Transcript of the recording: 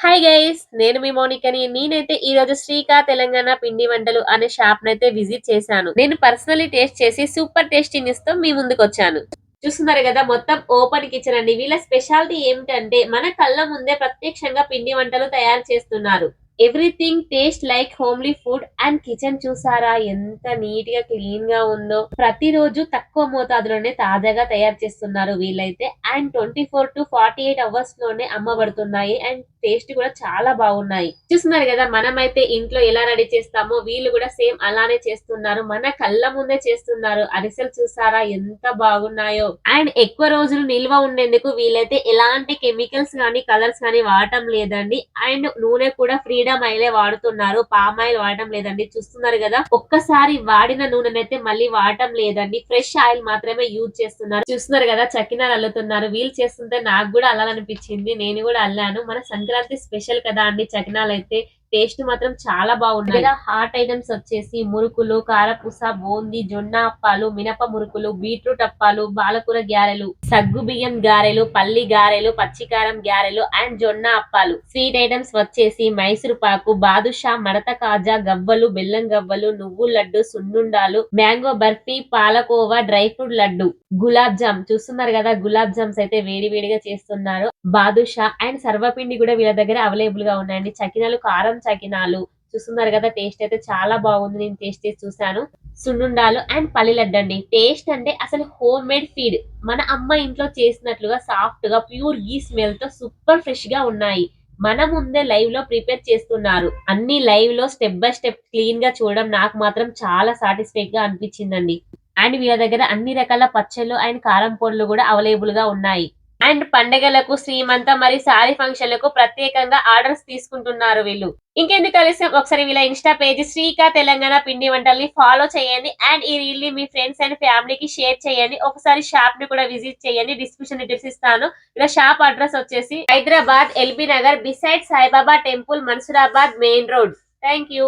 Hi guys, నేను మీ మౌనికని. నేనైతే ఈ రోజు శ్రీకా తెలంగాణ పిండి వంటలు అనే షాప్ నైతే విజిట్ చేశాను. నేను పర్సనలీ టేస్ట్ చేసి సూపర్ టేస్టీనెస్ తో మీ ముందుకు వచ్చాను. చూస్తున్నారు కదా, మొత్తం ఓపెన్ కిచెన్ అండి. వీళ్ళ స్పెషాలిటీ ఏమిటంటే మన కళ్ళ ముందే ప్రత్యక్షంగా పిండి వంటలు తయారు చేస్తున్నారు. Everything taste like homely food. And kitchen చూసారా ఎంత నీట్ గా క్లీన్ గా ఉందో. ప్రతిరోజు తక్కువ మోతాదులోనే తాజాగా తయారు చేస్తున్నారు వీళ్ళైతే. అండ్ 24 to 48 hours లోనే అమ్మబడుతున్నాయి. అండ్ టేస్ట్ కూడా చాలా బాగున్నాయి. చూస్తున్నారు కదా, మనమైతే ఇంట్లో ఎలా రెడీ చేస్తామో వీళ్ళు కూడా సేమ్ అలానే చేస్తున్నారు. మన కళ్ళ ముందే చేస్తున్నారు. అరిసెలు చూసారా ఎంత బాగున్నాయో. అండ్ ఎక్కువ రోజులు నిల్వ ఉండేందుకు వీళ్ళైతే ఎలాంటి కెమికల్స్ గానీ కలర్స్ గానీ వాడటం లేదండి. అండ్ నూనె కూడా ఫ్రీడమ్ ఆయిలే వాడుతున్నారు, పామ్ ఆయిల్ వాడటం లేదండి. చూస్తున్నారు కదా, ఒక్కసారి వాడిన నూనెనైతే మళ్ళీ వాడటం లేదండి. ఫ్రెష్ ఆయిల్ మాత్రమే యూజ్ చేస్తున్నారు. చూస్తున్నారు కదా, చకినాలు అల్లుతున్నారు. వీళ్ళు చేస్తుంటే నాకు కూడా అల్లాలనిపించింది. నేను కూడా అల్లాను. మన సంక్రాంతి స్పెషల్ కదా అండి చకినాలు అయితే. టేస్ట్ మాత్రం చాలా బాగున్నాయి. హాట్ ఐటమ్స్ వచ్చేసి మురుకులు, కారపూస, బూందీ, జొన్న అప్పాలు, మినప మురుకులు, బీట్రూట్ అప్పాలు, పాలకూర గారెలు, సగ్గు బియ్యం గారెలు, పల్లి గారెలు, పచ్చికారం గారెలు అండ్ జొన్న అప్పాలు. స్వీట్ ఐటమ్స్ వచ్చేసి మైసూర్ పాకు, బాదుషా, మడత కాజా, గవ్వలు, బెల్లం గవ్వలు, నువ్వు లడ్డు, సున్నుండాలు, mango barfi, palkova, dry fruit laddu, gulab jamun. చూస్తున్నారు కదా, గులాబ్ జామ్స్ అయితే వేడి వేడిగా చేస్తున్నారు. బాదుషా అండ్ సర్వపిండి కూడా వీళ్ళ దగ్గర అవైలబుల్ గా ఉన్నాయండి. చకినాలు, కారం చకినాలు. చూస్తున్నారు కదా, టేస్ట్ అయితే చాలా బాగుంది. నేను టేస్ట్ చేసి చూసాను. సున్నుండాలు అండ్ పల్లి లడ్డు అండి. టేస్ట్ అంటే అసలు హోమ్ మేడ్ ఫీడ్. మన అమ్మ ఇంట్లో చేసినట్లుగా సాఫ్ట్ గా ప్యూర్ గీ స్మెల్ తో సూపర్ ఫ్రెష్ గా ఉన్నాయి. మన ముందే లైవ్ లో ప్రిపేర్ చేస్తున్నారు. అన్ని లైవ్ లో స్టెప్ బై స్టెప్ క్లీన్ గా చూడడం నాకు మాత్రం చాలా సాటిస్ఫైడ్ గా అనిపించిందండి. అండ్ వీళ్ళ దగ్గర అన్ని రకాల పచ్చళ్ళు అండ్ కారం పొడులు కూడా అవైలబుల్ గా ఉన్నాయి. అండ్ పండగలకు, శ్రీమంతం మరి సారీ ఫంక్షన్లకు ప్రత్యేకంగా ఆర్డర్స్ తీసుకుంటున్నారు వీళ్ళు. ఇంకెందుకు ఆలస్యం, ఒకసారి వీళ్ళ ఇన్స్టా పేజ్ శ్రీకా తెలంగాణ పిండి వంటల్ని ఫాలో చేయండి. అండ్ ఈ రీల్ ని మీ ఫ్రెండ్స్ అండ్ ఫ్యామిలీకి షేర్ చేయండి. ఒకసారి షాప్ ని కూడా విజిట్ చేయండి. డిస్క్రిప్షన్ డీటెయిల్స్ ఇస్తాను. ఇలా షాప్ అడ్రస్ వచ్చేసి Hyderabad LB Nagar beside Saibaba temple, Mansoorabad main road. Thank you.